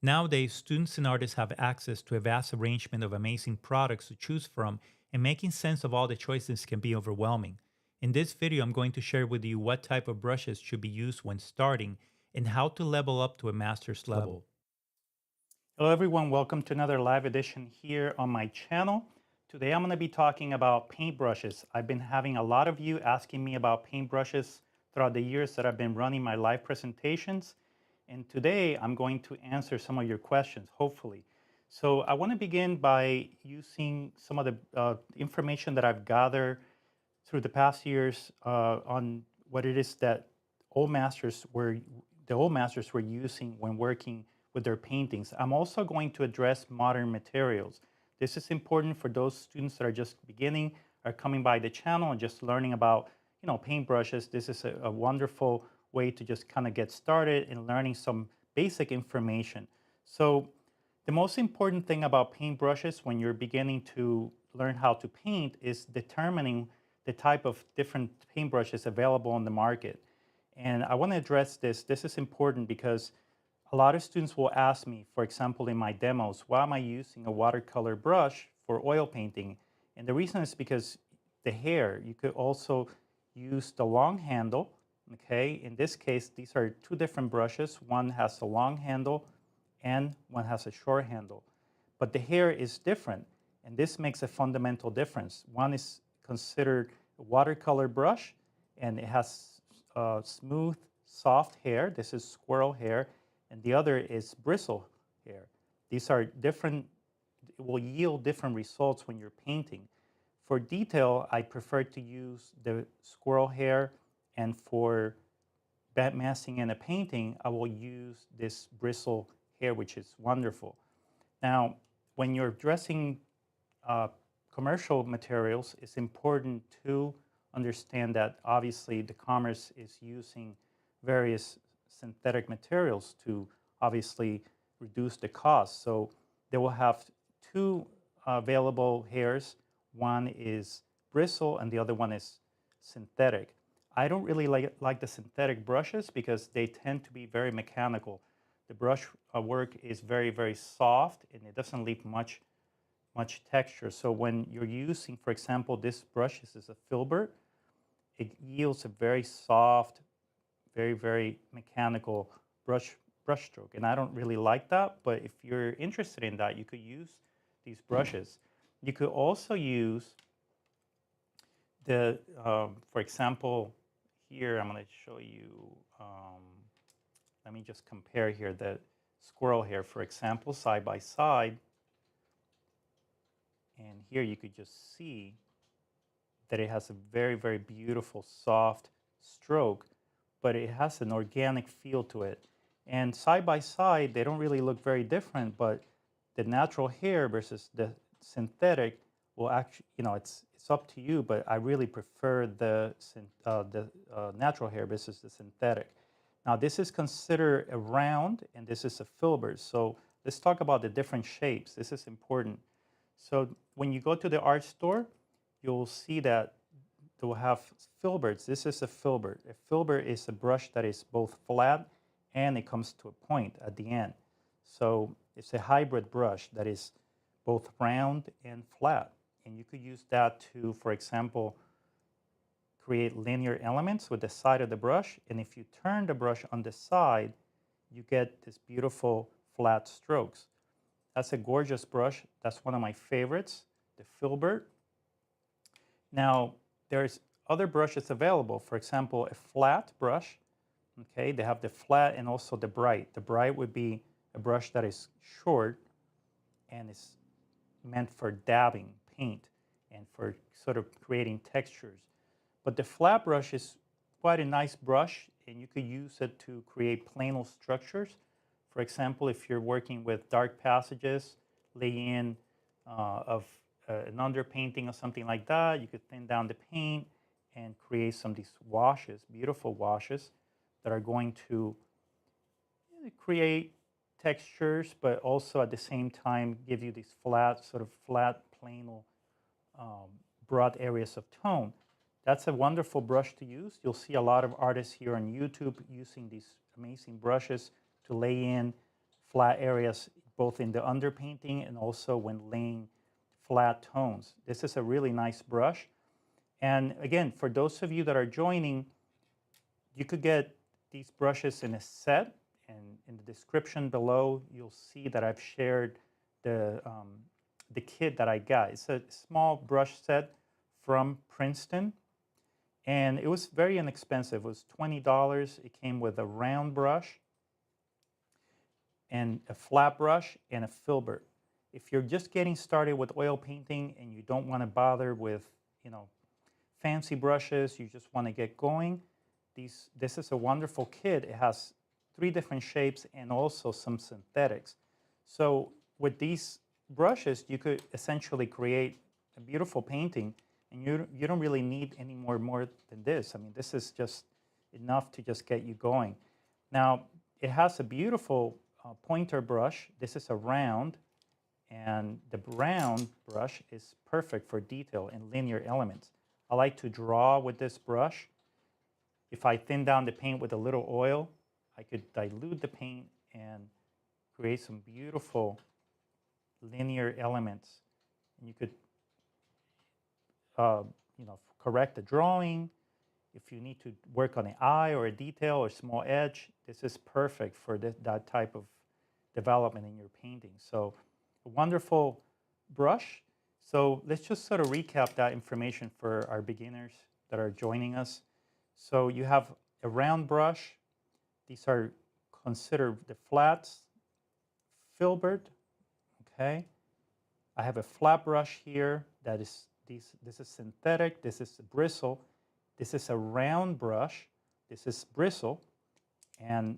Nowadays, students and artists have access to a vast arrangement of amazing products to choose from, and making sense of all the choices can be overwhelming. In this video, I'm going to share with you what type of brushes should be used when starting and how to level up to a master's level. Hello everyone, welcome to another live edition here on my channel. Today I'm going to be talking about paintbrushes. I've been having a lot of you asking me about paintbrushes throughout the years that I've been running my live presentations. And today I'm going to answer some of your questions, hopefully. So I want to begin by using some of the information that I've gathered through the past years on what it is that old masters were the old masters were using when working with their paintings. I'm also going to address modern materials. This is important for those students that are just beginning, are coming by the channel and just learning about, paintbrushes. This is a wonderful way to just kind of get started in learning some basic information. So the most important thing about paintbrushes when you're beginning to learn how to paint is determining the type of different paintbrushes available on the market. And I want to address this. This is important because a lot of students will ask me, for example, in my demos, why am I using a watercolor brush for oil painting? And the reason is because the hair, you could also use the long handle. Okay, in this case, these are two different brushes. One has a long handle and one has a short handle. But the hair is different, and this makes a fundamental difference. One is considered a watercolor brush, and it has smooth, soft hair. This is squirrel hair, and the other is bristle hair. These are different, it will yield different results when you're painting. For detail, I prefer to use the squirrel hair, and for masking in a painting, I will use this bristle hair, which is wonderful. Now, when you're dressing uh, commercial materials, it's important to understand that obviously the commerce is using various synthetic materials to obviously reduce the cost. So they will have two available hairs. One is bristle and the other one is synthetic. I don't really like the synthetic brushes because they tend to be very mechanical. The brush work is very, very soft and it doesn't leave much texture. So when you're using, for example, this brush, this is a filbert, it yields a very soft, very, very mechanical brush stroke. And I don't really like that, but if you're interested in that, you could use these brushes. You could also use for example, here I'm going to show you, let me just compare here the squirrel hair, for example, side by side. And here you could just see that it has a very, very beautiful, soft stroke, but it has an organic feel to it. And side by side, they don't really look very different, but the natural hair versus the synthetic will actually, it's up to you, but I really prefer the natural hair versus the synthetic. Now, this is considered a round, and this is a filbert. So let's talk about the different shapes. This is important. So when you go to the art store, you'll see that they will have filberts. This is a filbert. A filbert is a brush that is both flat and it comes to a point at the end. So it's a hybrid brush that is both round and flat. And you could use that to, for example, create linear elements with the side of the brush. And if you turn the brush on the side, you get this beautiful flat strokes. That's a gorgeous brush. That's one of my favorites, the filbert. Now, there's other brushes available. For example, a flat brush. Okay, they have the flat and also the bright. The bright would be a brush that is short and is meant for dabbing paint and for sort of creating textures. But the flat brush is quite a nice brush, and you could use it to create planal structures. For example, if you're working with dark passages, lay in of an underpainting or something like that, you could thin down the paint and create some of these washes, beautiful washes that are going to create textures, but also at the same time give you these flat, sort of flat, planal, broad areas of tone. That's a wonderful brush to use. You'll see a lot of artists here on YouTube using these amazing brushes to lay in flat areas both in the underpainting and also when laying flat tones. This is a really nice brush. And again, for those of you that are joining, you could get these brushes in a set. And in the description below, you'll see that I've shared the kit that I got. It's a small brush set from Princeton. And it was very inexpensive. It was $20. It came with a round brush and a flat brush and a filbert. If you're just getting started with oil painting and you don't want to bother with, you know, fancy brushes, you just want to get going, this is a wonderful kit. It has 3 different shapes and also some synthetics. So with these brushes, you could essentially create a beautiful painting, and you don't really need any more than this. I mean, this is just enough to just get you going. Now, it has a beautiful pointer brush. This is a round, and the round brush is perfect for detail and linear elements. I like to draw with this brush. If I thin down the paint with a little oil, I could dilute the paint and create some beautiful linear elements. And you could, you know, correct the drawing. If you need to work on an eye or a detail or small edge, this is perfect for that type of development in your painting. So a wonderful brush. So let's just sort of recap that information for our beginners that are joining us. So you have a round brush. These are considered the flats, filbert, okay? I have a flat brush here that is, this is synthetic, this is a bristle, this is a round brush, this is bristle, and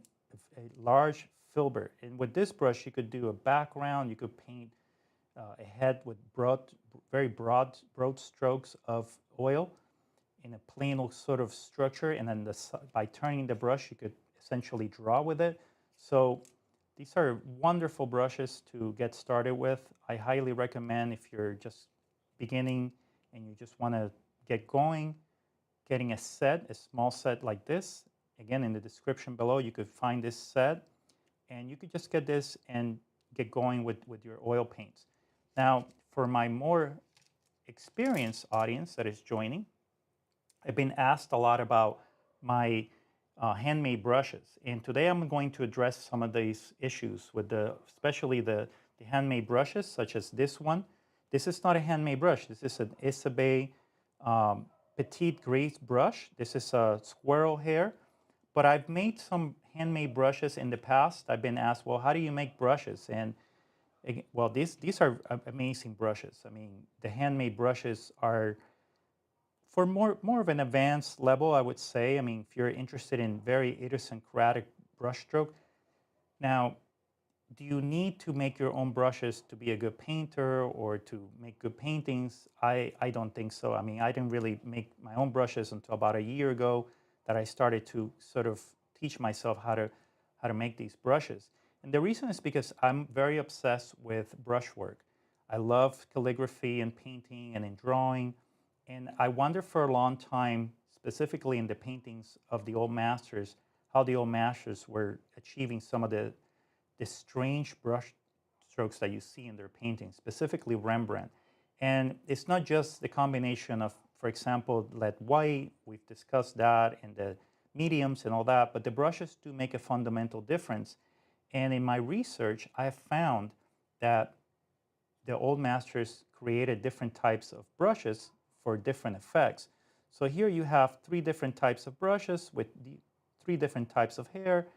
a large filbert. And with this brush, you could do a background, you could paint a head with very broad strokes of oil in a plain sort of structure, and then by turning the brush, you could essentially draw with it. So these are wonderful brushes to get started with. I highly recommend if you're just beginning and you just want to get going, getting a small set like this. Again, in the description below, you could find this set, and you could just get this and get going with your oil paints. Now, for my more experienced audience that is joining, I've been asked a lot about my handmade brushes, and today I'm going to address some of these issues with especially the handmade brushes, such as this one. This is not a handmade brush. This is an Isabey Petite Grace brush. This is a squirrel hair, but I've made some handmade brushes in the past. I've been asked, well, how do you make brushes? And well, these are amazing brushes. I mean, the handmade brushes are for more of an advanced level, I would say. I mean, if you're interested in very idiosyncratic brushstroke. Now, do you need to make your own brushes to be a good painter or to make good paintings? I don't think so. I mean, I didn't really make my own brushes until about a year ago that I started to sort of teach myself how to make these brushes. And the reason is because I'm very obsessed with brushwork. I love calligraphy and painting and in drawing. And I wonder for a long time, specifically in the paintings of the old masters, how the old masters were achieving some of the strange brush strokes that you see in their paintings, specifically Rembrandt. And it's not just the combination of, for example, lead white, we've discussed that, and the mediums and all that, but the brushes do make a fundamental difference. And in my research, I have found that the old masters created different types of brushes for different effects. So here you have 3 different types of brushes with the 3 different types of hair.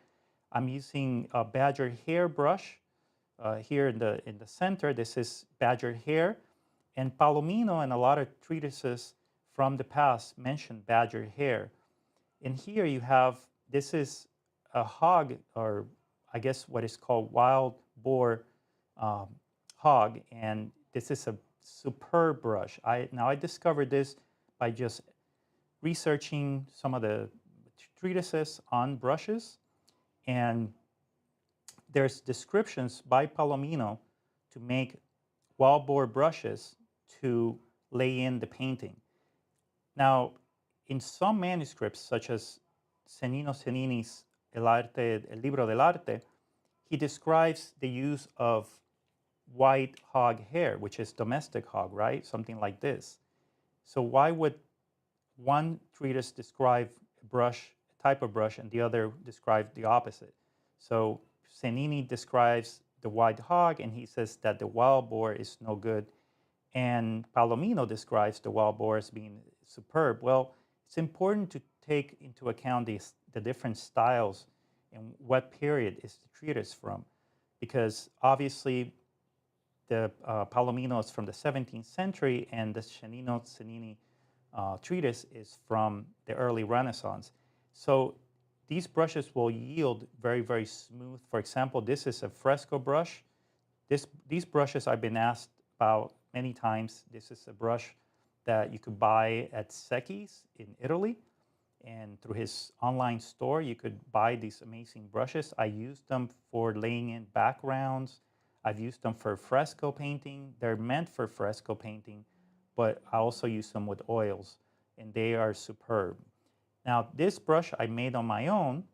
I'm using a badger hair brush here in the center. This is badger hair, and Palomino and a lot of treatises from the past mention badger hair. And here you have, this is a hog, or I guess what is called wild boar hog, and this is a superb brush. Now I discovered this by just researching some of the treatises on brushes, and there's descriptions by Palomino to make wild boar brushes to lay in the painting. Now, in some manuscripts, such as Cennino Cennini's El Libro del Arte, he describes the use of white hog hair, which is domestic hog, right? Something like this. So why would one treatise describe a brush, a type of brush, and the other describe the opposite? So Cennini describes the white hog, and he says that the wild boar is no good. And Palomino describes the wild boar as being superb. Well, it's important to take into account the different styles and what period is the treatise from, because obviously the Palomino is from the 17th century, and the Cennini treatise is from the early Renaissance. So these brushes will yield very, very smooth. For example, this is a fresco brush. These brushes I've been asked about many times. This is a brush that you could buy at Secchi's in Italy. And through his online store, you could buy these amazing brushes. I use them for laying in backgrounds. I've used them for fresco painting. They're meant for fresco painting, but I also use them with oils, and they are superb. Now, this brush I made on my own,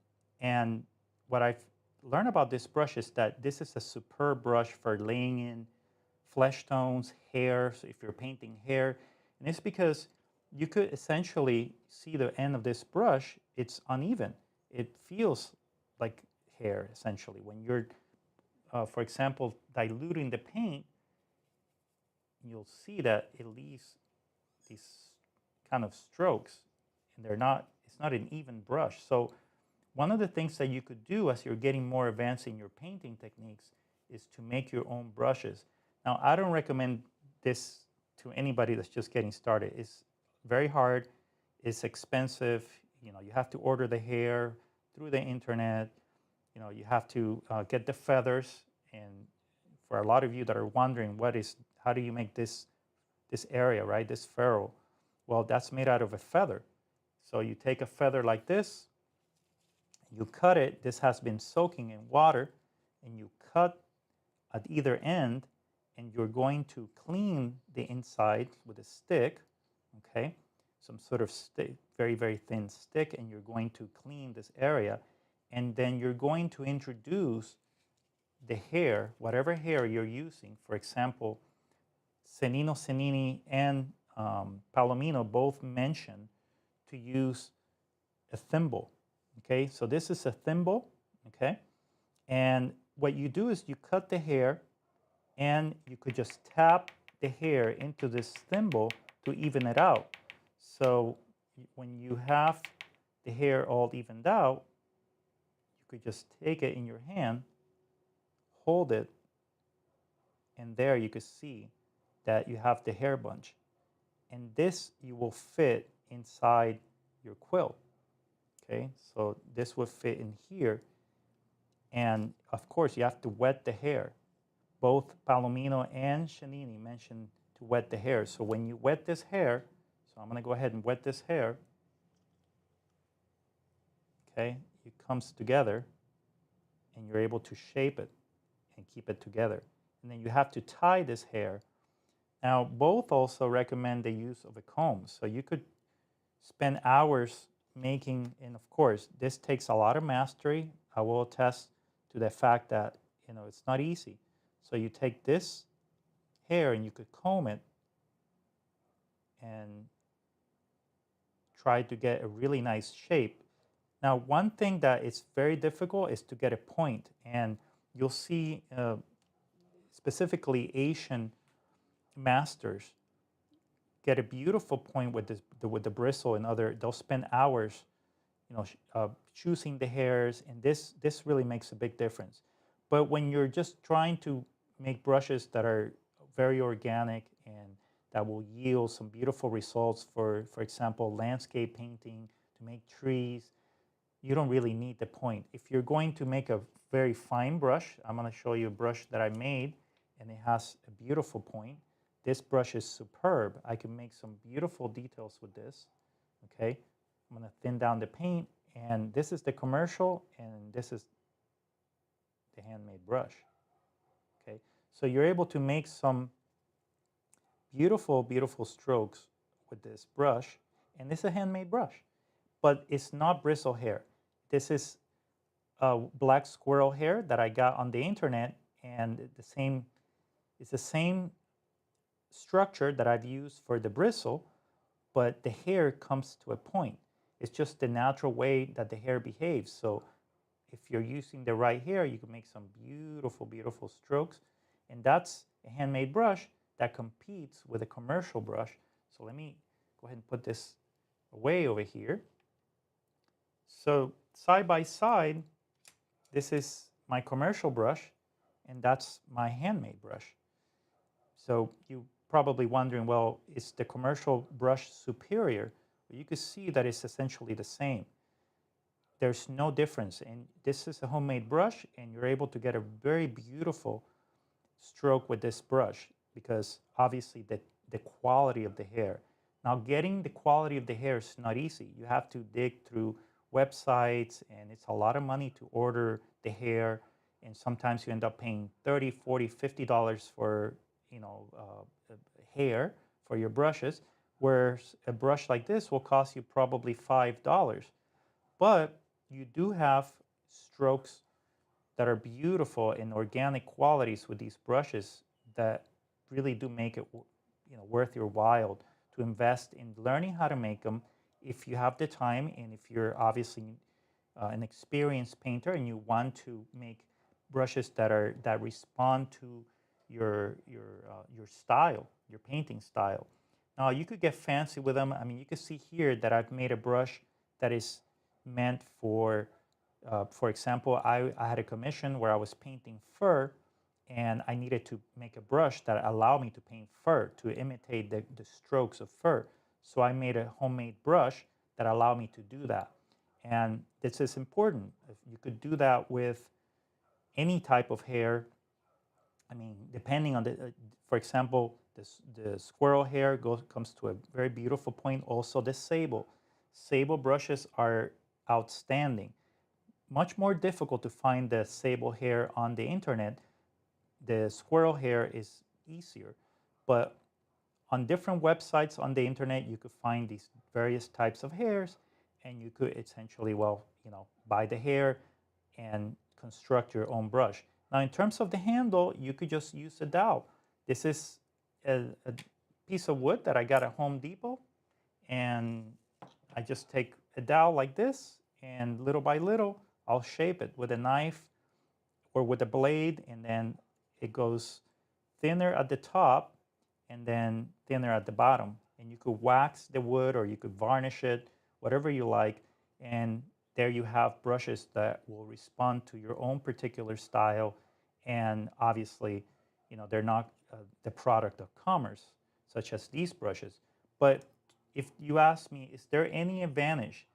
and what I've learned about this brush is that this is a superb brush for laying in flesh tones, hair, so if you're painting hair. And it's because you could essentially see the end of this brush, it's uneven. It feels like hair, essentially. When you're, for example, diluting the paint, you'll see that it leaves these kind of strokes, and it's not an even brush. So one of the things that you could do as you're getting more advanced in your painting techniques is to make your own brushes. Now, I don't recommend this to anybody that's just getting started. It's very hard, it's expensive. You know, you have to order the hair through the internet. You know, you have to get the feathers. And for a lot of you that are wondering, how do you make this area, right? This ferrule. Well, that's made out of a feather. So you take a feather like this, you cut it. This has been soaking in water, and you cut at either end, and you're going to clean the inside with a stick, okay? Some sort of stick, very, very thin stick, and you're going to clean this area. And then you're going to introduce the hair, whatever hair you're using. For example, Cennini and Palomino both mention to use a thimble, okay? So this is a thimble, okay? And what you do is you cut the hair, and you could just tap the hair into this thimble to even it out. So when you have the hair all evened out, you could just take it in your hand, hold it, and there you could see that you have the hair bunch. And this you will fit inside your quilt, okay? So this would fit in here. And of course, you have to wet the hair. Both Palomino and Cennini mentioned to wet the hair. So when you wet this hair, so I'm going to go ahead and wet this hair, okay? It comes together, and you're able to shape it and keep it together. And then you have to tie this hair. Now, both also recommend the use of a comb. So you could spend hours making, and of course, this takes a lot of mastery. I will attest to the fact that, you know, it's not easy. So you take this hair and you could comb it and try to get a really nice shape. Now, one thing that is very difficult is to get a point. And you'll see specifically Asian masters get a beautiful point with with the bristle, and they'll spend hours, you know, choosing the hairs, and this really makes a big difference. But when you're just trying to make brushes that are very organic and that will yield some beautiful results, for example, landscape painting, to make trees, you don't really need the point. If you're going to make a very fine brush, I'm going to show you a brush that I made, and it has a beautiful point. This brush is superb. I can make some beautiful details with this, okay? I'm going to thin down the paint, and this is the commercial, and this is the handmade brush, okay? So you're able to make some beautiful, beautiful strokes with this brush, and this is a handmade brush, but it's not bristle hair. This is black squirrel hair that I got on the internet, and it's the same structure that I've used for the bristle, but the hair comes to a point. It's just the natural way that the hair behaves. So if you're using the right hair, you can make some beautiful, beautiful strokes. And that's a handmade brush that competes with a commercial brush. So let me go ahead and put this away over here. So side by side, this is my commercial brush, and that's my handmade brush. So you probably wondering, well, is the commercial brush superior? Well, you can see that it's essentially the same. There's no difference. And this is a homemade brush, and you're able to get a very beautiful stroke with this brush because obviously the quality of the hair. Now, getting the quality of the hair is not easy. You have to dig through websites, and it's a lot of money to order the hair. And sometimes you end up paying 30, 40, $50 for hair for your brushes, whereas a brush like this will cost you probably $5. But you do have strokes that are beautiful in organic qualities with these brushes that really do make it worth your while to invest in learning how to make them if you have the time and if you're obviously an experienced painter and you want to make brushes that respond to your style, your painting style. Now you could get fancy with them. I mean, you can see here that I've made a brush that is meant for example, I had a commission where I was painting fur, and I needed to make a brush that allowed me to paint fur to imitate the strokes of fur. So I made a homemade brush that allowed me to do that. And this is important. If you could do that with any type of hair. I mean, depending on for example, the squirrel hair comes to a very beautiful point. Also, the sable brushes are outstanding. Much more difficult to find the sable hair on the internet. The squirrel hair is easier, but on different websites on the internet, you could find these various types of hairs, and you could essentially, well, buy the hair and construct your own brush. Now, in terms of the handle, you could just use a dowel. This is a piece of wood that I got at Home Depot, and I just take a dowel like this, and little by little, I'll shape it with a knife or with a blade, and then it goes thinner at the top and then thinner at the bottom. And you could wax the wood or you could varnish it, whatever you like. And there you have brushes that will respond to your own particular style. And obviously, they're not the product of commerce, such as these brushes. But if you ask me, is there any advantage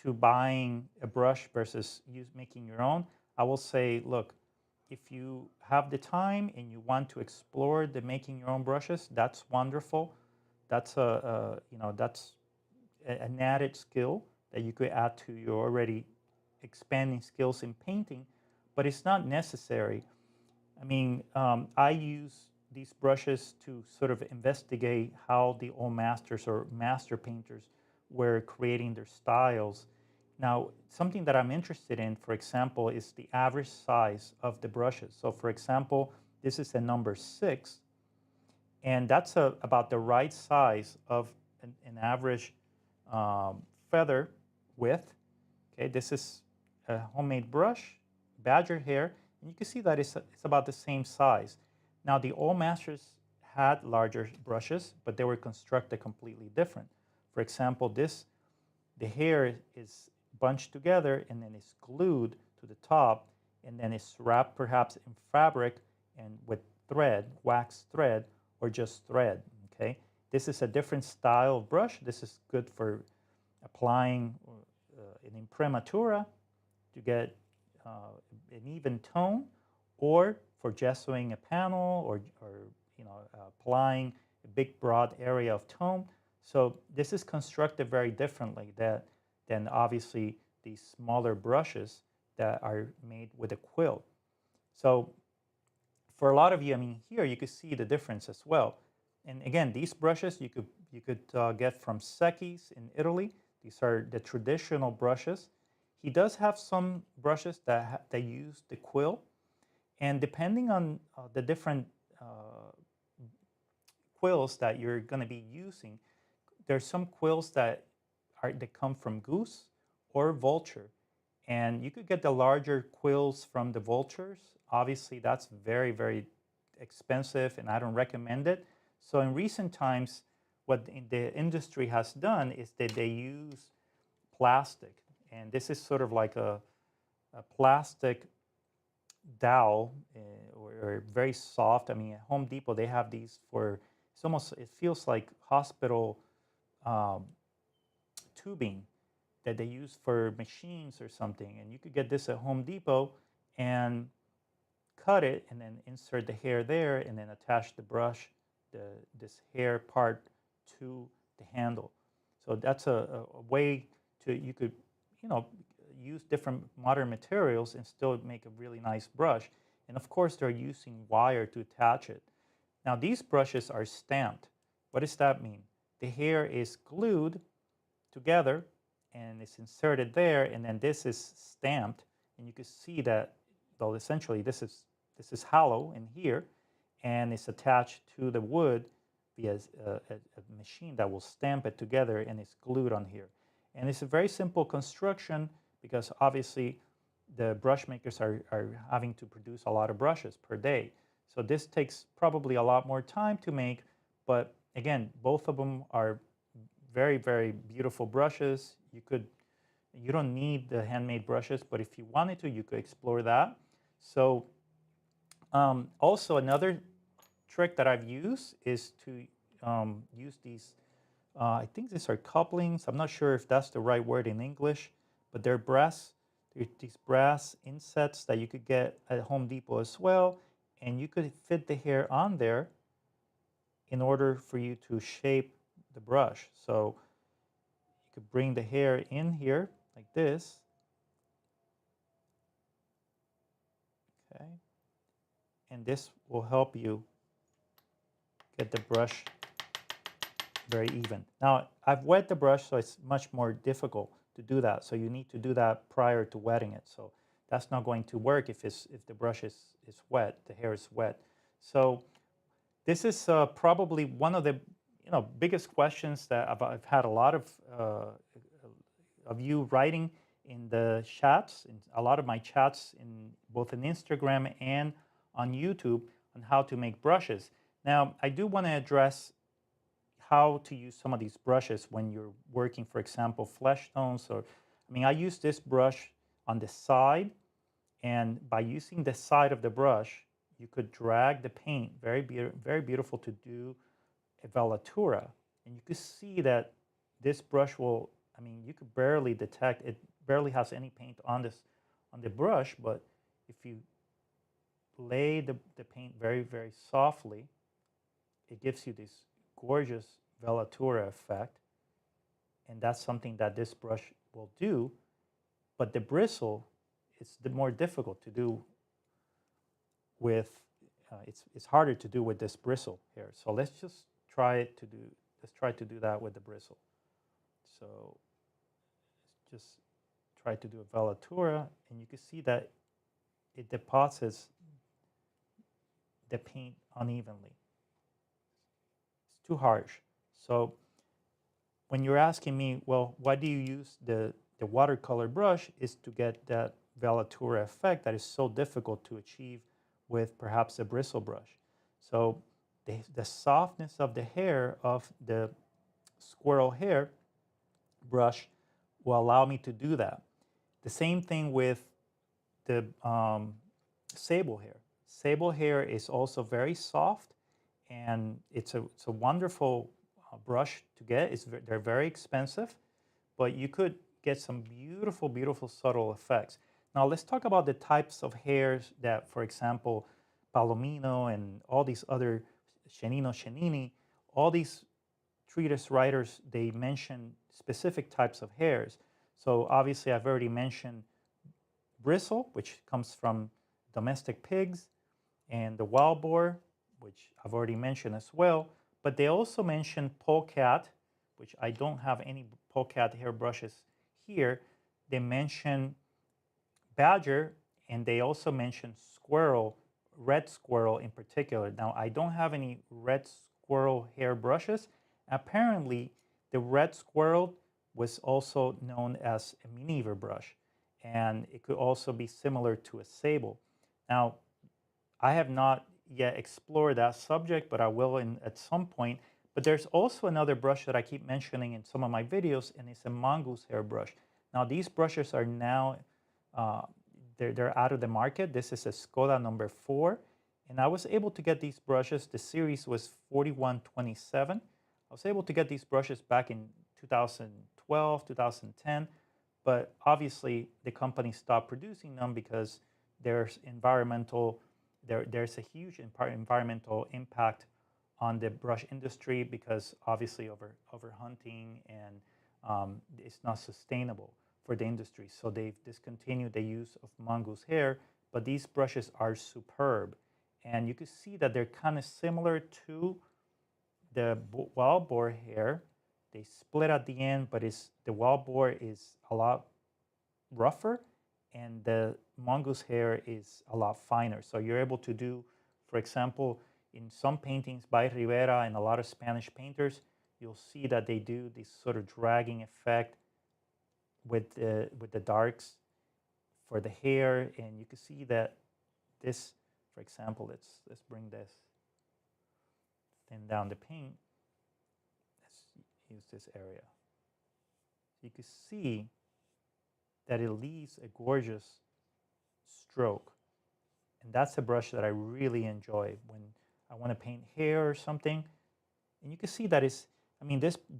to buying a brush versus making your own? I will say, look, if you have the time and you want to explore the making your own brushes, that's wonderful. That's that's an added skill that you could add to your already expanding skills in painting, but it's not necessary. I mean, I use these brushes to sort of investigate how the old masters or master painters were creating their styles. Now, something that I'm interested in, for example, is the average size of the brushes. So, for example, this is a number 6, and that's about the right size of an average feather width. Okay, this is a homemade brush, badger hair, and you can see that it's about the same size. Now, the old masters had larger brushes, but they were constructed completely different. For example, the hair is bunched together and then it's glued to the top, and then it's wrapped perhaps in fabric and with thread, wax thread, or just thread. Okay, this is a different style of brush. This is good for applying an imprimatura to get an even tone, or for gessoing a panel, or applying a big broad area of tone. So this is constructed very differently than obviously these smaller brushes that are made with a quill. So for a lot of you, I mean, here you can see the difference as well. And again, these brushes you could get from Secchi's in Italy. These are the traditional brushes, He does have some brushes that use the quill, and depending on the different uh, quills that you're going to be using, there's some quills that come from goose or vulture, and you could get the larger quills from the vultures. Obviously, that's very, very expensive, and I don't recommend it. So in recent times, what the industry has done is that they use plastic, and this is sort of like a plastic dowel, or very soft. I mean, at Home Depot they have these for, it feels like hospital um, tubing that they use for machines or something. And you could get this at Home Depot and cut it and then insert the hair there and then attach the brush, the this hair part to the handle. So that's a way to, you could, you know, use different modern materials and still make a really nice brush. And of course, they're using wire to attach it. Now, these brushes are stamped. What does that mean? The hair is glued together and it's inserted there, and then this is stamped, and you can see that, well, essentially this is hollow in here, and it's attached to the wood via a machine that will stamp it together, and it's glued on here. And it's a very simple construction because obviously the brush makers are having to produce a lot of brushes per day. So this takes probably a lot more time to make, but again, both of them are very, very beautiful brushes. You don't need the handmade brushes, but if you wanted to, you could explore that. So also another trick that I've used is to use these, I think these are couplings. I'm not sure if that's the right word in English, but they're these brass insets that you could get at Home Depot as well. And you could fit the hair on there in order for you to shape the brush. So you could bring the hair in here like this, okay? And this will help you get the brush very even. Now, I've wet the brush, so it's much more difficult to do that. So you need to do that prior to wetting it. So that's not going to work if the brush is wet, the hair is wet. So this is probably one of the biggest questions that I've had a lot of you writing in the chats, in a lot of my chats in both in Instagram and on YouTube, on how to make brushes. Now, I do want to address how to use some of these brushes when you're working, for example, flesh tones. Or, I mean, I use this brush on the side, and by using the side of the brush, you could drag the paint, very beautiful to do a velatura. And you could see that this brush will, I mean, you could barely detect, it barely has any paint on the brush, but if you lay the paint very softly, it gives you this gorgeous velatura effect. And that's something that this brush will do. But the bristle is the more difficult to do with, it's harder to do with this bristle here. So let's try to do that with the bristle. So let's just try to do a velatura, and you can see that it deposits the paint unevenly. It's too harsh. So when you're asking me, well, why do you use the watercolor brush, is to get that velatura effect that is so difficult to achieve with perhaps a bristle brush. So the softness of the hair of the squirrel hair brush will allow me to do that. The same thing with the sable hair. Sable hair is also very soft, and it's a wonderful brush to get. They're very expensive, but you could get some beautiful subtle effects. Now let's talk about the types of hairs that, for example, Palomino and all these other, Chenini, all these treatise writers, they mention specific types of hairs. So obviously I've already mentioned bristle, which comes from domestic pigs, and the wild boar, which I've already mentioned as well. But they also mention polecat, which I don't have any polecat hair brushes here. they mention badger, and they also mention squirrel, red squirrel in particular. Now, I don't have any red squirrel hair brushes. Apparently, the red squirrel was also known as a maneuver brush, and it could also be similar to a sable. Now, I have not yet explored that subject, but I will at some point. But there's also another brush that I keep mentioning in some of my videos, and it's a mongoose hair brush. Now, these brushes are now uh, they're out of the market. This is a Skoda number 4, and I was able to get these brushes. The series was 4127. I was able to get these brushes back in 2012, 2010, but obviously the company stopped producing them because there's there's a huge environmental impact on the brush industry because obviously over hunting, and it's not sustainable for the industry. So they've discontinued the use of mongoose hair, but these brushes are superb. And you can see that they're kind of similar to the wild boar hair. They split at the end, but the wild boar is a lot rougher, and the mongoose hair is a lot finer. So you're able to do, for example, in some paintings by Rivera and a lot of Spanish painters, you'll see that they do this sort of dragging effect with the darks for the hair, and you can see that this, for example, let's bring this, thin down the paint. Let's use this area. You can see that it leaves a gorgeous stroke. And that's a brush that I really enjoy when I want to paint hair or something. And you can see that this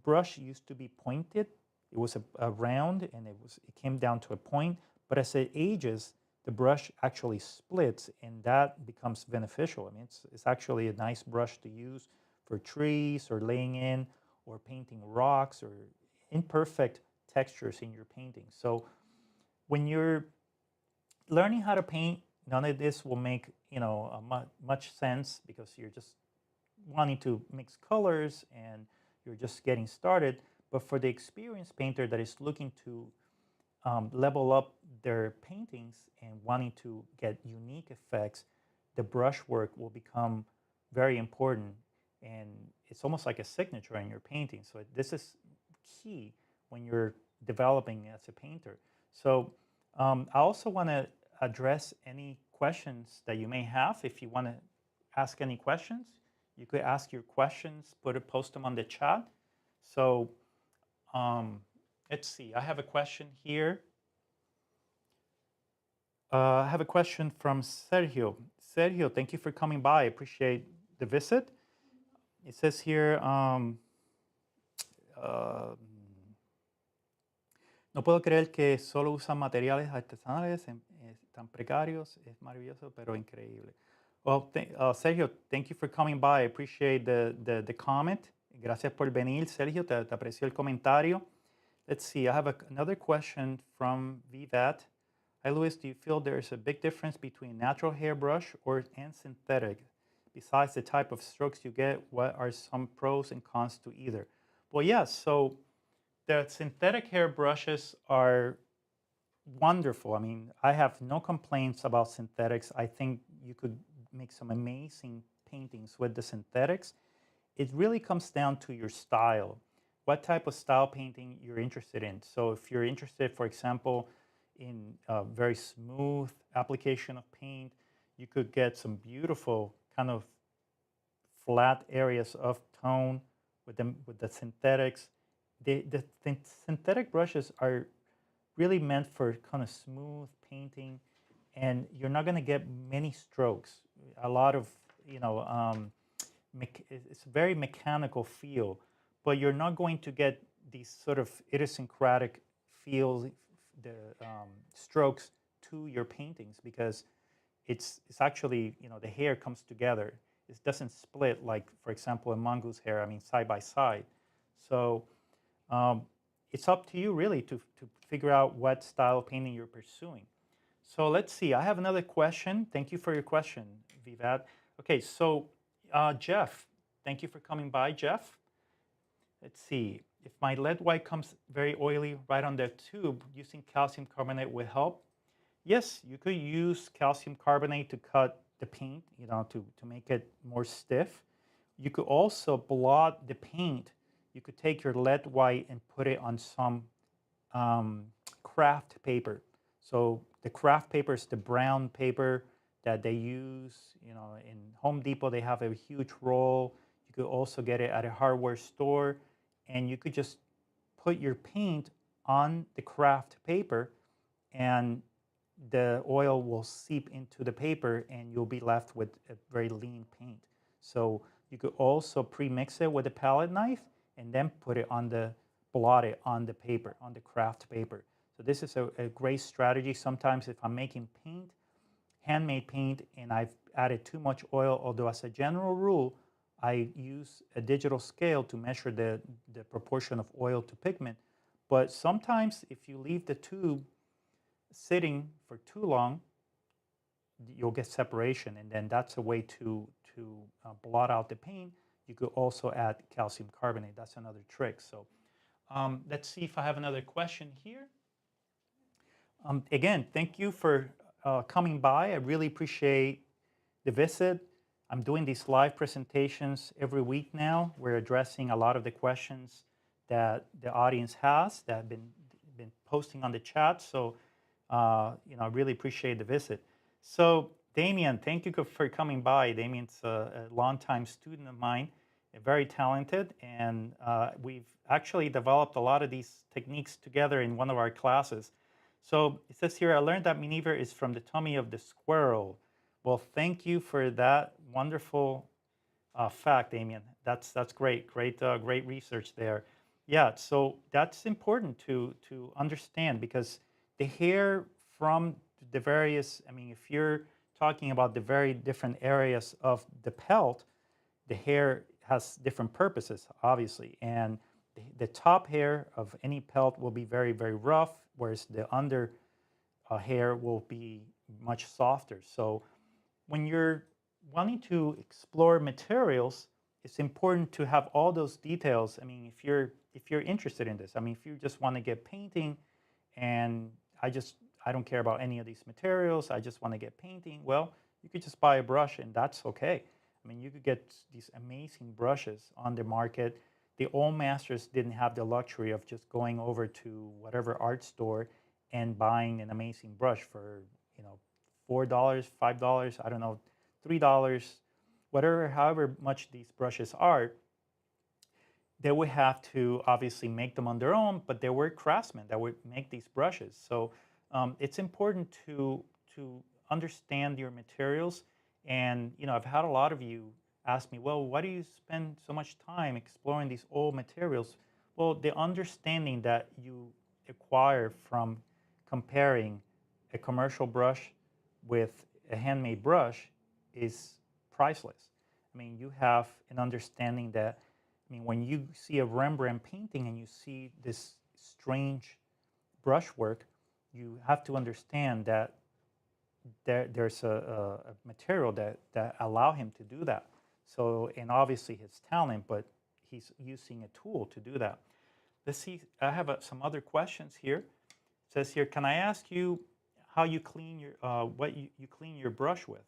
brush used to be pointed. It was a round, and it came down to a point. But as it ages, the brush actually splits, and that becomes beneficial. I mean, it's actually a nice brush to use for trees or laying in or painting rocks or imperfect textures in your painting. So when you're learning how to paint, none of this will make much sense because you're just wanting to mix colors and you're just getting started. But for the experienced painter that is looking to level up their paintings and wanting to get unique effects, the brushwork will become very important, and it's almost like a signature in your painting. So this is key when you're developing as a painter. So I also want to address any questions that you may have. If you want to ask any questions, you could ask your questions, post them on the chat. So let's see, I have a question here. I have a question from Sergio. Sergio, thank you for coming by. I appreciate the visit. It says here, no puedo creer que solo usan materiales artesanales tan precarios. Es maravilloso, pero increíble. Well, Sergio, thank you for coming by. I appreciate the comment. Gracias por venir, Sergio. Te aprecio el comentario. Let's see. I have another question from Vivat. Hi, Luis. Do you feel there's a big difference between natural hairbrush and synthetic? Besides the type of strokes you get, what are some pros and cons to either? Well, yes. So the synthetic hair brushes are wonderful. I mean, I have no complaints about synthetics. I think you could make some amazing paintings with the synthetics. It really comes down to your style, what type of style painting you're interested in. So if you're interested, for example, in a very smooth application of paint, you could get some beautiful kind of flat areas of tone with the synthetics. The synthetic brushes are really meant for kind of smooth painting, and you're not going to get many strokes. A lot of, it's a very mechanical feel, but you're not going to get these sort of idiosyncratic feels, the strokes to your paintings, because it's actually, the hair comes together. It doesn't split like, for example, a mongoose hair, side by side. So it's up to you really to figure out what style of painting you're pursuing. So let's see, I have another question. Thank you for your question, Vivat. Okay, so Jeff, thank you for coming by, Jeff. Let's see. if my lead white comes very oily right on the tube, using calcium carbonate will help. Yes, you could use calcium carbonate to cut the paint, to make it more stiff. You could also blot the paint. You could take your lead white and put it on some um, craft paper. So the craft paper is the brown paper that they use. In Home Depot, they have a huge roll. You could also get it at a hardware store, and you could just put your paint on the craft paper, and the oil will seep into the paper, and you'll be left with a very lean paint. So you could also pre-mix it with a palette knife and then put it on the blot it on the paper, on the craft paper. So this is a great strategy. Sometimes if I'm making paint, handmade paint, and I've added too much oil, although as a general rule, I use a digital scale to measure the proportion of oil to pigment. But sometimes if you leave the tube sitting for too long, you'll get separation, and then that's a way to blot out the paint. You could also add calcium carbonate. That's another trick. So let's see if I have another question here. Again, thank you for coming by. I really appreciate the visit. I'm doing these live presentations every week now. We're addressing a lot of the questions that the audience has that have been posting on the chat. So, I really appreciate the visit. So, Damien, thank you for coming by. Damien's a longtime student of mine, very talented, and we've actually developed a lot of these techniques together in one of our classes. So it says here, I learned that maneuver is from the tummy of the squirrel. Well, thank you for that wonderful fact, Damien. That's great, great research there. Yeah, so that's important to understand, because the hair from the various, I mean, if you're talking about the very different areas of the pelt, the hair has different purposes, obviously, and the top hair of any pelt will be very, very rough, whereas the under hair will be much softer. So when you're wanting to explore materials, it's important to have all those details. I mean, if you're interested in this, I mean, if you just want to get painting, and I don't care about any of these materials, I just want to get painting. Well, you could just buy a brush, and that's okay. I mean, you could get these amazing brushes on the market. The old masters didn't have the luxury of just going over to whatever art store and buying an amazing brush for, $4, $5, I don't know, $3, whatever, however much these brushes are. They would have to obviously make them on their own, but there were craftsmen that would make these brushes. So it's important to understand your materials. And I've had a lot of you ask me, well, why do you spend so much time exploring these old materials? Well, the understanding that you acquire from comparing a commercial brush with a handmade brush is priceless. I mean, you have an understanding that, I mean, when you see a Rembrandt painting and you see this strange brushwork, you have to understand that there's a material that allow him to do that. So, and obviously his talent, but he's using a tool to do that. Let's see, I have some other questions here. It says here, can I ask you how you clean your, what you clean your brush with?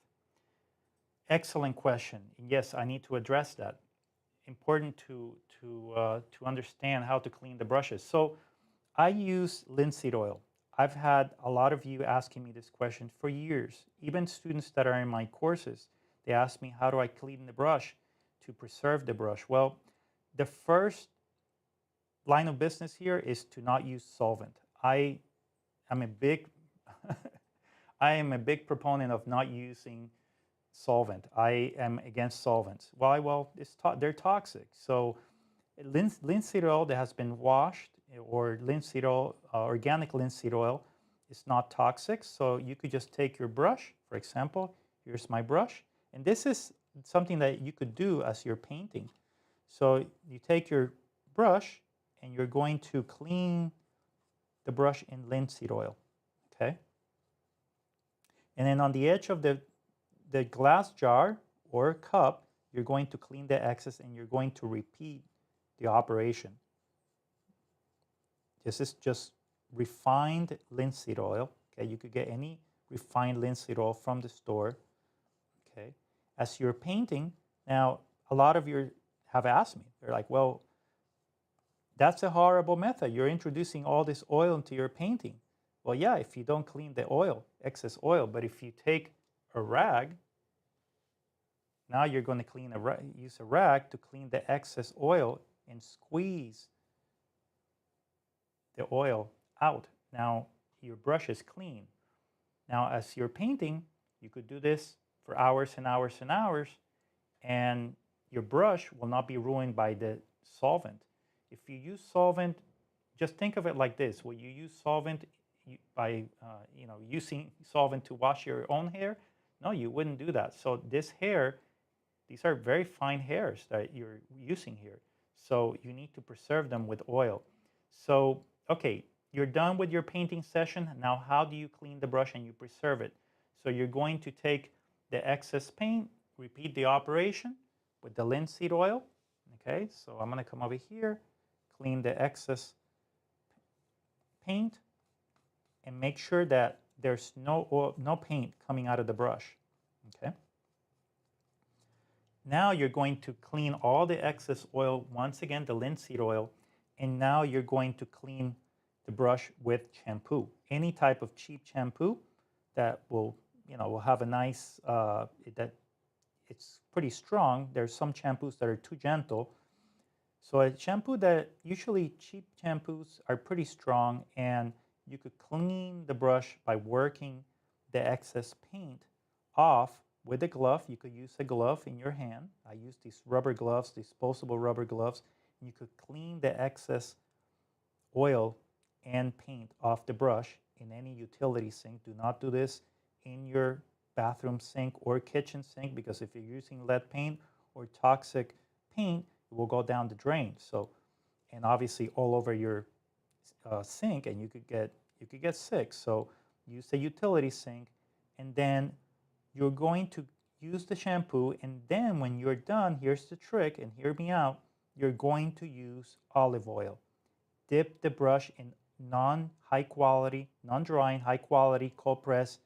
Excellent question. Yes, I need to address that. Important to understand how to clean the brushes. So I use linseed oil. I've had a lot of you asking me this question for years. Even students that are in my courses, they ask me, how do I clean the brush to preserve the brush? Well, the first line of business here is to not use solvent. I am a big I am a big proponent of not using solvent. I am against solvents. Why? Well, they're toxic. So linseed oil that has been washed, or linseed oil, organic linseed oil, is not toxic. So you could just take your brush, for example, here's my brush, and this is something that you could do as you're painting. So you take your brush and you're going to clean the brush in linseed oil, okay? And then on the edge of the glass jar or cup, you're going to clean the excess, and you're going to repeat the operation. This is just refined linseed oil. Okay, you could get any refined linseed oil from the store. Okay, as you're painting, now a lot of you have asked me, they're like, well, that's a horrible method. You're introducing all this oil into your painting. Well, yeah, if you don't clean the oil, excess oil, but if you take a rag, now you're going to use a rag to clean the excess oil and squeeze the oil out. Now your brush is clean. Now as you're painting, you could do this for hours and hours and hours, and your brush will not be ruined by the solvent. If you use solvent, just think of it like this: when you use solvent by using solvent to wash your own hair, no, you wouldn't do that. So this hair, these are very fine hairs that you're using here. So you need to preserve them with oil. So, okay, you're done with your painting session. Now, how do you clean the brush and you preserve it? So you're going to take the excess paint, repeat the operation with the linseed oil. Okay, so I'm going to come over here, clean the excess paint, and make sure that there's no oil, no paint coming out of the brush. Okay. Now you're going to clean all the excess oil, once again, the linseed oil, and now you're going to clean the brush with shampoo. Any type of cheap shampoo that will have a nice, that it's pretty strong. There's some shampoos that are too gentle. So a shampoo that, usually cheap shampoos are pretty strong, and you could clean the brush by working the excess paint off with a glove. You could use a glove in your hand. I use these rubber gloves, disposable rubber gloves. You could clean the excess oil and paint off the brush in any utility sink. Do not do this in your bathroom sink or kitchen sink, because if you're using lead paint or toxic paint, it will go down the drain. So, and obviously all over your sink, and you could get sick. So use a utility sink, and then you're going to use the shampoo, and then when you're done, here's the trick, and hear me out, you're going to use olive oil. Dip the brush in non-high quality, non-drying, high quality cold press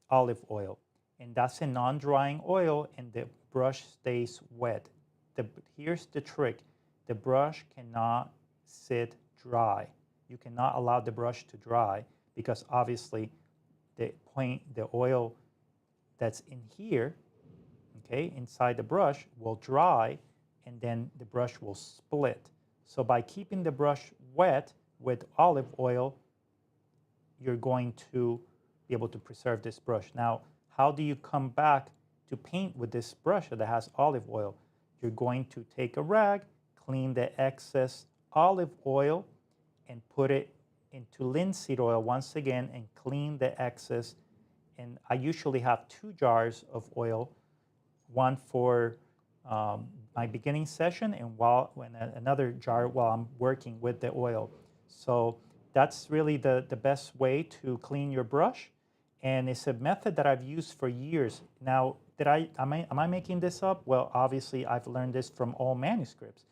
olive oil. And that's a non-drying oil, and the brush stays wet. Here's the trick. The brush cannot sit dry. You cannot allow the brush to dry, because obviously the oil that's in here, okay, inside the brush will dry, and then the brush will split. So by keeping the brush wet with olive oil, you're going to be able to preserve this brush. Now, how do you come back to paint with this brush that has olive oil? You're going to take a rag, clean the excess olive oil, and put it into linseed oil once again, and clean the excess. And I usually have 2 jars of oil, one for my beginning session, and another jar while I'm working with the oil. So that's really the best way to clean your brush, and it's a method that I've used for years. Now, am I making this up? Well, obviously I've learned this from all manuscripts.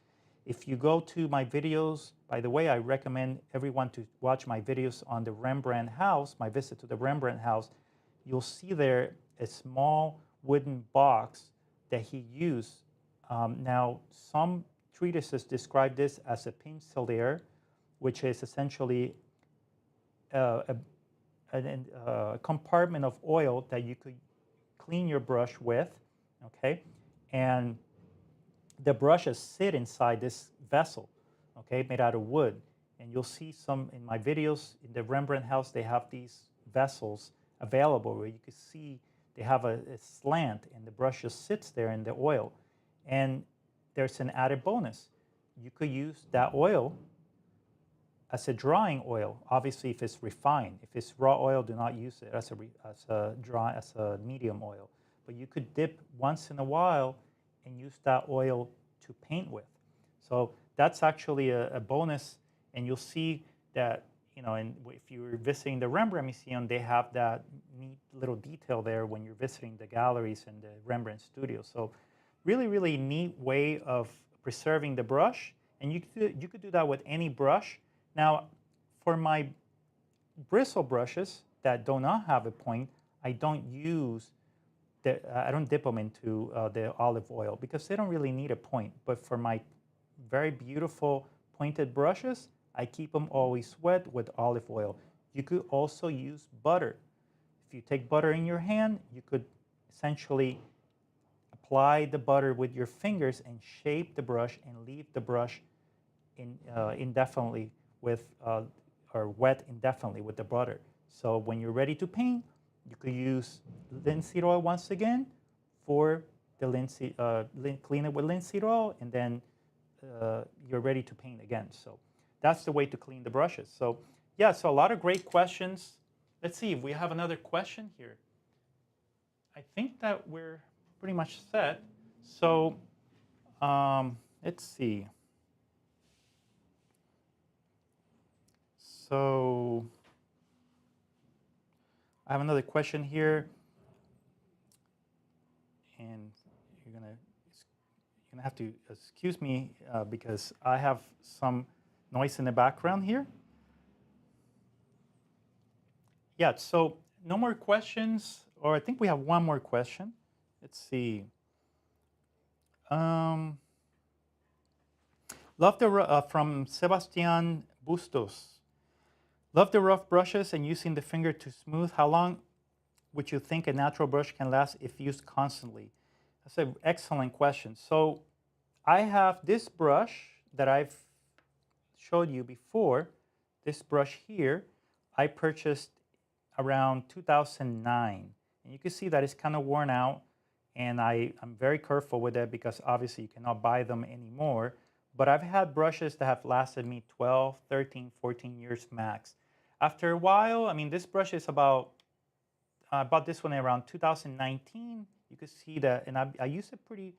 If you go to my videos, by the way, I recommend everyone to watch my videos on the Rembrandt house, my visit to the Rembrandt house. You'll see there a small wooden box that he used. Now, some treatises describe this as a pincellaire, which is essentially a compartment of oil that you could clean your brush with, okay? And the brushes sit inside this vessel, okay, made out of wood. And you'll see some in my videos in the Rembrandt house, they have these vessels available where you can see they have a slant, and the brush just sits there in the oil. And there's an added bonus. You could use that oil as a drying oil. Obviously, if it's refined. If it's raw oil, do not use it as a medium oil. But you could dip once in a while and use that oil to paint with. So that's actually a bonus, and you'll see that, and if you're visiting the Rembrandt Museum, they have that neat little detail there when you're visiting the galleries and the Rembrandt studio. So really, really neat way of preserving the brush, and you could do that with any brush. Now, for my bristle brushes that do not have a point, I don't use I don't dip them into the olive oil because they don't really need a point. But for my very beautiful pointed brushes, I keep them always wet with olive oil. You could also use butter. If you take butter in your hand, you could essentially apply the butter with your fingers and shape the brush and leave the brush indefinitely with or wet indefinitely with the butter. So when you're ready to paint, you could use linseed oil once again for the clean it with linseed oil, and then you're ready to paint again. So that's the way to clean the brushes. So yeah, so a lot of great questions. Let's see if we have another question here. I think that we're pretty much set. So let's see. So I have another question here, and you're gonna have to excuse me because I have some noise in the background here. Yeah. So no more questions, or I think we have one more question. Let's see. Um, from Sebastian Bustos. Love the rough brushes and using the finger to smooth. How long would you think a natural brush can last if used constantly? That's an excellent question. So I have this brush that I've showed you before. This brush here, I purchased around 2009. And you can see that it's kind of worn out. And I'm very careful with it because obviously you cannot buy them anymore. But I've had brushes that have lasted me 12, 13, 14 years max. After a while, I mean, this brush is I bought this one around 2019. You can see that, and I use it pretty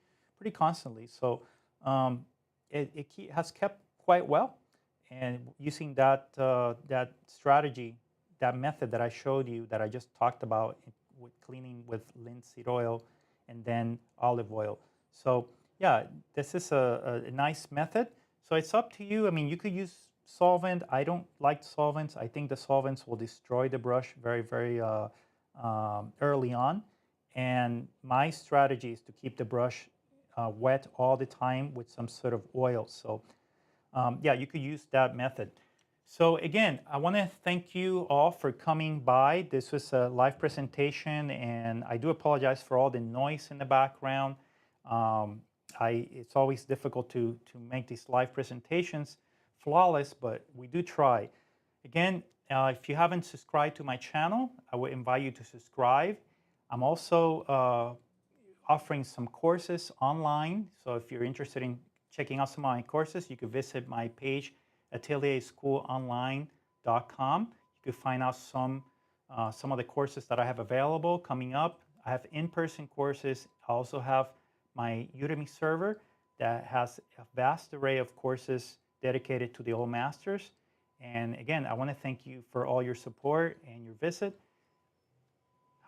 constantly. So it has kept quite well. And using that strategy, that method that I showed you, that I just talked about with cleaning with linseed oil and then olive oil. So yeah, this is a nice method. So it's up to you. I mean, you could use solvent. I don't like solvents. I think the solvents will destroy the brush very early on. And my strategy is to keep the brush wet all the time with some sort of oil. So yeah, you could use that method. So again, I want to thank you all for coming by. This was a live presentation, and I do apologize for all the noise in the background. It's always difficult to make these live presentations flawless, but we do try. Again, if you haven't subscribed to my channel, I would invite you to subscribe. I'm also offering some courses online. So if you're interested in checking out some of my courses, you could visit my page, atelierschoolonline.com. You could find out some of the courses that I have available coming up. I have in-person courses. I also have my Udemy server that has a vast array of courses dedicated to the old masters. And again, I want to thank you for all your support and your visit.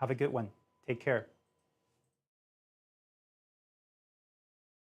Have a good one. Take care.